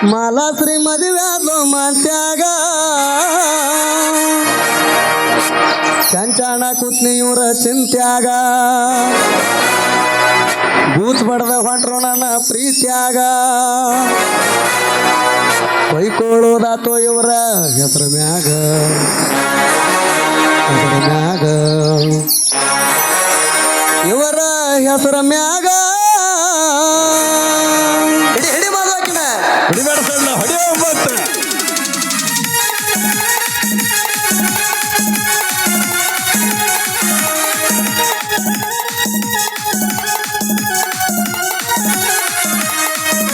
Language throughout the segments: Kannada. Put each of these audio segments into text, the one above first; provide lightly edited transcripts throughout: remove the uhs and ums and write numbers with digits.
ಮಾಲಾಶ್ರೀ ಮದುವ್ಯಾದ್ಲು ಮಾತ್ಯಾಗ ಚಂಚಾಣ ಕುತ್ನಿ ಇವ್ರ ಚಿಂತ್ಯಾಗ ಬೂತ್ ಬಡ್ದ ಹೊಂಟ್ರು ನನ್ನ ಪ್ರೀತ್ಯಾಗ ಕೊಯ್ಕೊಳ್ಳೋದಾತೋ ಇವರ ಹೆಸರ ಮ್ಯಾಗ ಇವರ ಹೆಸರ ಮ್ಯಾಗ ಹಿಡಿ ಹಿಡಿ ಮಾಡೋಕಿನ ಹಿಡಿಬೇಡ ಸಣ್ಣ ಹೊಡೆಯ ಒಂಬತ್ತು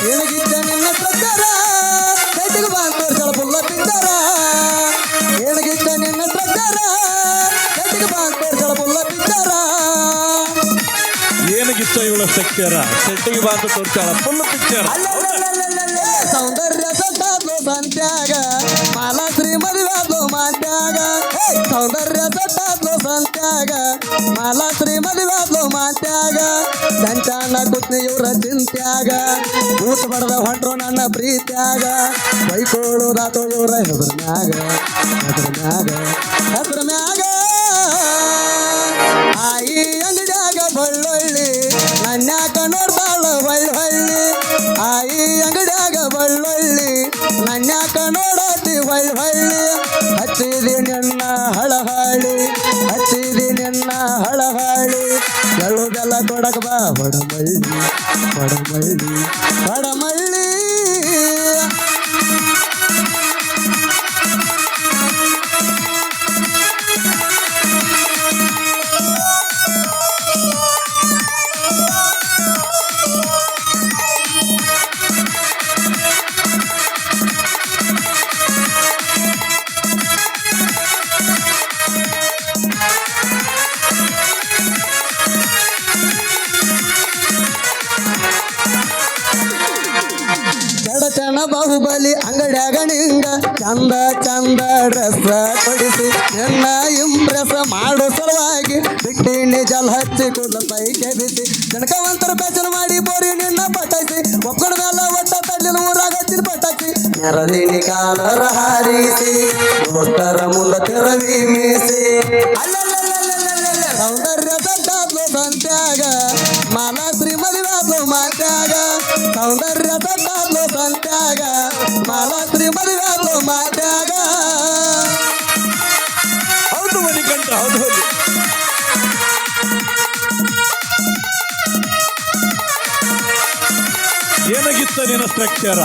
ಏಳಗಿದ್ದ ನಿನ್ನ ಪ್ರಕಾರ ಕೈಟಿಗೆ ಬಾಂತೋರ್ಸಳ ಪುಲ್ಲ ಪಿಂಗಾರ ಏಳಗಿದ್ದ ನಿನ್ನ ಪ್ರಕಾರ ಕೈಟಿಗೆ ಬಾಂತೋರ್ಸಳ ಪುಲ್ಲ ಪಿಂಗಾರ ಏನಿಗಿತ್ತ ಇವಳ ಸೆಕ್ಟರ ಸೆಟ್ಟಿಗೆ ಬಾಂತ ತೋರ್ಸಾಳ ಫುಲ್ ಪಿಕ್ಚರ್ ಸೌಂದರ್ಯ ಸಟ್ಟಾದ್ಲು ಸಂತ್ಯಾಗ ಮಾಲಾಶ್ರೀ ಮದುವ್ಯಾದ್ಲು ಮಾತ್ಯಾಗ ಸೌಂದರ್ಯ ಸಟ್ಟಾದ್ಲು ಸಂತ್ಯಾಗ ಮಾಲಾಶ್ರೀ ಮದುವ್ಯಾದ್ಲು ಮಾತ್ಯಾಗ ಚಂಚಾಣ ಕುತ್ನಿ ಇವ್ರ ಚಿಂತ್ಯಾಗ ಊಟ ಬಡ್ದ ಹೊಂಟ್ರು ನನ್ನ ಪ್ರೀತ್ಯಾಗ ಬೈಕೊಳ್ಳೋದಾತೋ ಇವ್ರ ಹೆಸರ ಮ್ಯಾಗ ಆಯಿ ಅಂಗಡ್ಯಾಗ ಬಳ್ಳೊಳ್ಳಿ ನನ್ಯಾಕ ನೋಡ್ತಾಳ ಹೊಳ್ಳಿ ಆಯಿ ಅಂಗಡ್ಯಾಗ ಬಳ್ಳೊಳ್ಳಿ ನನ್ಯಾಕ ನೋಡತಿ ಹೊಳ್ಳಿ ಹಚ್ಚಿದಿ ನಿನ್ನ ಹಳಹಳಿ ಎಳ್ಳುದೆಲ್ಲ ಕೊಡಕ ಬಾ ಬಡಮಳ್ಳಿ ಚಣ ಬಾಹುಬಲಿ ಅಂಗಡ್ಯಾಗ ನಿಂಗ ಚಂದ ಡ್ರೆಸ್ ಕೊಡಿಸಿ ನಿನ್ನ ಇಂಪ್ರೆಸ್ ಮಾಡೋ ಸಲುವಾಗಿ ಬಿಟ್ಟಿನಿ ಜಲ್ ಹಚ್ಚಿ ಕೂದಲ ಪೈಕೆ ಬಿಸಿ ಜನಕವಂತರ ಪ್ಯಾಚನ ಮಾಡಿ ಬೋರಿ ನಿನ್ನ ಪಟಾಕಿ ಒಕ್ಕಡದಲ್ಲ ಒಟ್ಟ ತಡ್ಲಿನ ಊರಾಗ ಹಚ್ಚಿನ ಪಟಾಕಿ ನೆರದಿನಿ ಕಾಲರ ಹಾರಿಸಿ ದೋಸ್ತರ ಮುಂದ ತೆರವಿ ಮೀಸಿ ಸೌಂದರ್ಯ ಸಟ್ಟಾದ್ಲು ಸಂತ್ಯಾಗ ಮಾಲಾಶ್ರೀ ಮದುವ್ಯಾದ್ಲು ಮಾತ್ಯಾಗ ಸೌಂದರ್ಯ ಸಟ್ಟಾದ್ಲು ಸಂತ್ಯಾಗ ಮಾಲಾಶ್ರೀ ಮದುವ್ಯಾದ್ಲು ಮಾತ್ಯಾಗ ಹೌದು ಮನಿಕಂಠ ಹೌದು ಏನಾಗಿತ್ತ ನಿನ್ನ ಸ್ಟ್ರಕ್ಚರ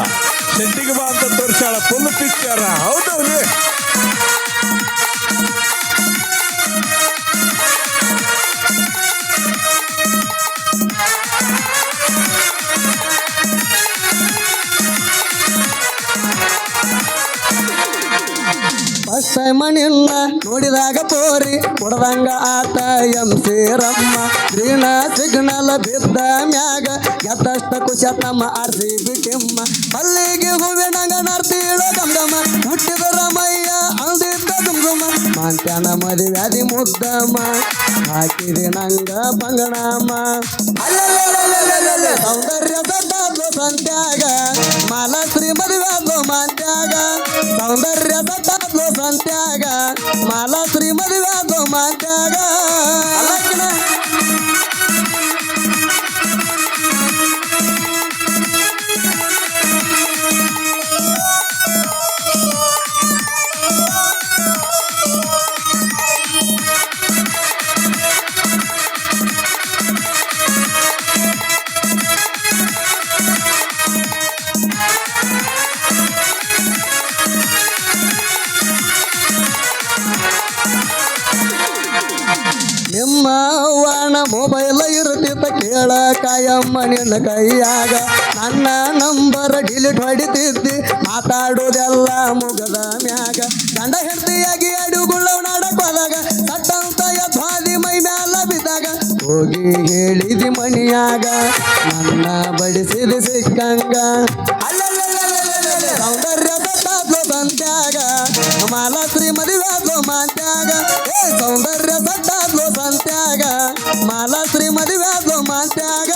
ಸೆಟ್ಟಿಗೆ ಬಾ ಅಂತ ತೋರ್ಸಾಳ ಫುಲ್ ಪಿಕ್ಚರ ಹೌದು ಫಸ್ಟ್ ಟೈಮ್ ನಿನ್ನ ನೋಡಿದಾಗ ಪೋರಿ ಕೊಡದಂಗ ಆತ ರಮ್ಮ ಗ್ರೀನ ಸಿಗ್ನಲ್ ಬಿದ್ದ ಮ್ಯಾಗ ಎತ್ತಷ್ಟ ಖುಷ ತಮ್ಮ ಆರ್ಸಿ ಬಿಟ್ಟಿಮ್ಮ ಅಲ್ಲಿಗೆ ಹೂವಿನಂಗ ನರ್ತೀಳ ಗಮ್ಗಮ ಹುಟ್ಟಿದ ರಮಯ್ಯ ಅಂದಿದ್ದ ಗುಮ್ಗುಮ ಮಾಂತ್ಯಾನ ಮದುವ್ಯಾದಿ ಮುದ್ದಮ್ಮ ಹಾಕಿದೆ ನಂಗ ಬಂಗಣಮ್ಮ ಸೌಂದರ್ಯ ಸಟ್ಟಾದ್ಲು ಸಂತ್ಯಾಗ ಮಾಲಾಶ್ರೀ ಮದುವ್ಯಾದ್ಲು ಮಾತ್ಯಾಗ ಸೌಂದರ್ಯ ಸಟ್ಟಾದ್ಲು ಸಂತ್ಯಾಗ ಮಾಲಾಶ್ರೀ ಮದುವ್ಯಾದ್ಲು ಮಾತ್ಯಾಗ ನಿಮ್ಮ ಅವ್ವನ ಮೊಬೈಲ್ ಇರ್ತಿತ್ತ ಕೇಳ ಕಾಯಮ್ಮ ನಿನ್ನ ಕೈಯಾಗ ನನ್ನ ನಂಬರ್ ಡಿಲೀಟ್ ಹೊಡಿತಿದ್ದಿ ಮಾತಾಡೋದೆಲ್ಲ ಮುಗದ ಮ್ಯಾಗ ಗಂಡ ಹೆಂಡತಿಯಾಗಿ ಅಡುಗುಳ್ಳವ್ ನಾಡಕ್ ಹೋದಾಗ ಸಟ್ಟಂತ ಯಥಾದಿ ಮೈ ಮ್ಯಾಲ ಬಿದ್ದಾಗ ಹೋಗಿ ಹೇಳಿದಿ ಮನಿಯಾಗ ನನ್ನ ಬಡಿಸಿದ ಸಿಕ್ಕಂಗ ಸೌಂದರ್ಯ ಸಟ್ಟಾದ್ಲು ಸಂತ್ಯಾಗ ಮಾಲಾಶ್ರೀ ಮದುವ್ಯಾದ್ಲು ಮಾತ್ಯಾಗ ಸೌಂದರ್ಯ ಸಟ್ಟಾದ್ಲು ಸಂತ್ಯಾಗ ಮಾಲಾಶ್ರೀ ಮದುವ್ಯಾದ್ಲು ಮಾತ್ಯಾಗ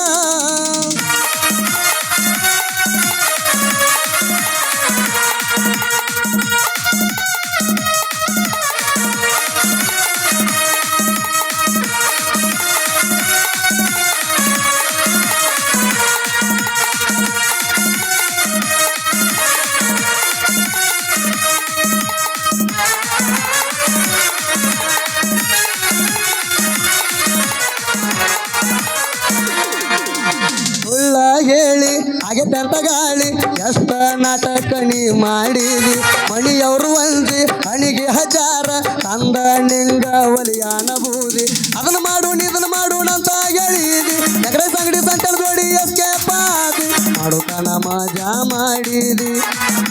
ನಾಟಕ ನೀ ಮಾಡಿದಿ ಮಣಿಯವರು ಒಂದಿ ಹಣಿಗೆ ಹಜಾರ ತಂದ ನಿಂಗ ಒಲಿಯಾನ ಬೂದಿ ಅದನ್ನ ಮಾಡು ಇದನ್ನ ಮಾಡು ಅಂತ ಹೇಳಿದಿ ನಗರ ಸಂಗಡಿ ಸಂಟಲ್ ಗೋಡಿ ಎಸ್ಕೇಪ್ ಆದಿ ಮಾಡುತ್ತಾನ ಮಜಾ ಮಾಡಿದಿ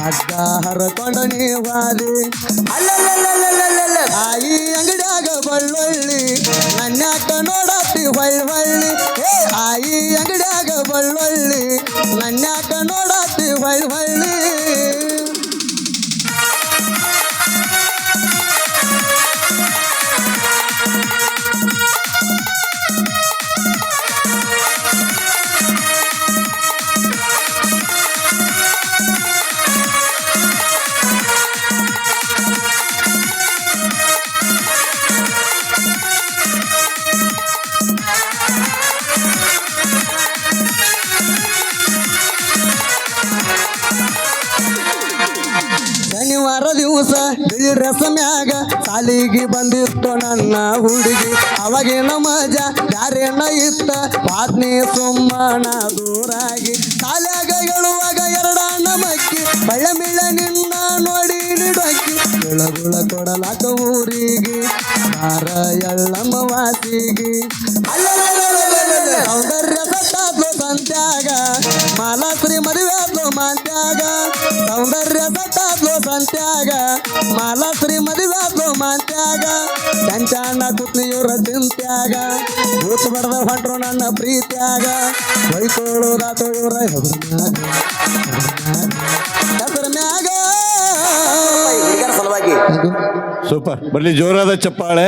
ಅಡ್ಡ ಹರಕೊಂಡ ನೀವಾದಿ ಅಲ್ಲಲ್ಲಲ್ಲಲ್ಲಲ್ಲ ತಾಯಿ ಅಂಗಡಿಯಾಗ ಬಳ್ಳೊಳ್ಳಿ ನನ್ಯಾಕ ನೋಡತ್ತಿ ಹೊಳ್ಳಿ ಏ ಆಯಿ ಅಂಗಡಿಯಾಗ ಬಳ್ಳೊಳ್ಳಿ ನನ್ಯಾಕ ನೋಡತ್ತಿ ಹೊಳ್ಳಿ ಶನಿವಾರ ದಿವಸ ಬಿಳಿ ಡ್ರೆಸ್ ಮ್ಯಾಗ ಸಾಲಿಗೆ ಬಂದಿತ್ತು ನನ್ನ ಹುಡುಗಿ ಅವಾಗಿನ ಮಜಾ ಯಾರೇನ ಇತ್ತ ಪಾತ್ನಿ ಸುಮ್ಮನ ದೂರಾಗಿ ಸಾಲ್ಯಾಗ ಹೇಳುವಾಗ ಎರಡಣ್ಣ ಮಕ್ಕಿ ಬಳ್ಳ ಮಿಳ್ಳ ನಿನ್ನ ನೋಡಿ ನಿಡಕ್ಕಿ ಬೆಳಗುಳ ಕೊಡಲಾಕ ಊರಿಗೆ ಬಾರ ಎಳ್ಳಮ್ಮ ವಾಸಿಗೆ ಸೌಂದರ್ಯ ಸಟ್ಟಾದ್ಲು ಸಂತ್ಯಾಗ ಮಾಲಾಶ್ರೀ ಮದುವೆ ಆದ್ಲು ಮಾಂತ್ಯಾಗ ಸೌಂದರ್ಯ ಸಟ್ಟಾದ್ಲು ಸಂತ್ಯಾಗ ಮಾಲಾಶ್ರೀ ಮದುವೆ ಆದ್ಲು ಮಾಂತ್ಯಾಗ ಚಂಚಾಣ ಕುತ್ನಿಯೂರ ಚಿಂತ್ಯಾಗ ಕೂತ್ ಬಡ್ದ ಹೊಂಟ್ರು ನನ್ನ ಪ್ರೀತ್ಯಾಗ ಬೈಕೊಳ್ಳೋದಾತು ಇವರ ಹೆಸರ ಮ್ಯಾಗ ಸಲುವಾಗಿ ಸೂಪರ್ ಬರ್ಲಿ ಜೋರಾದ ಚಪ್ಪಾಳೆ.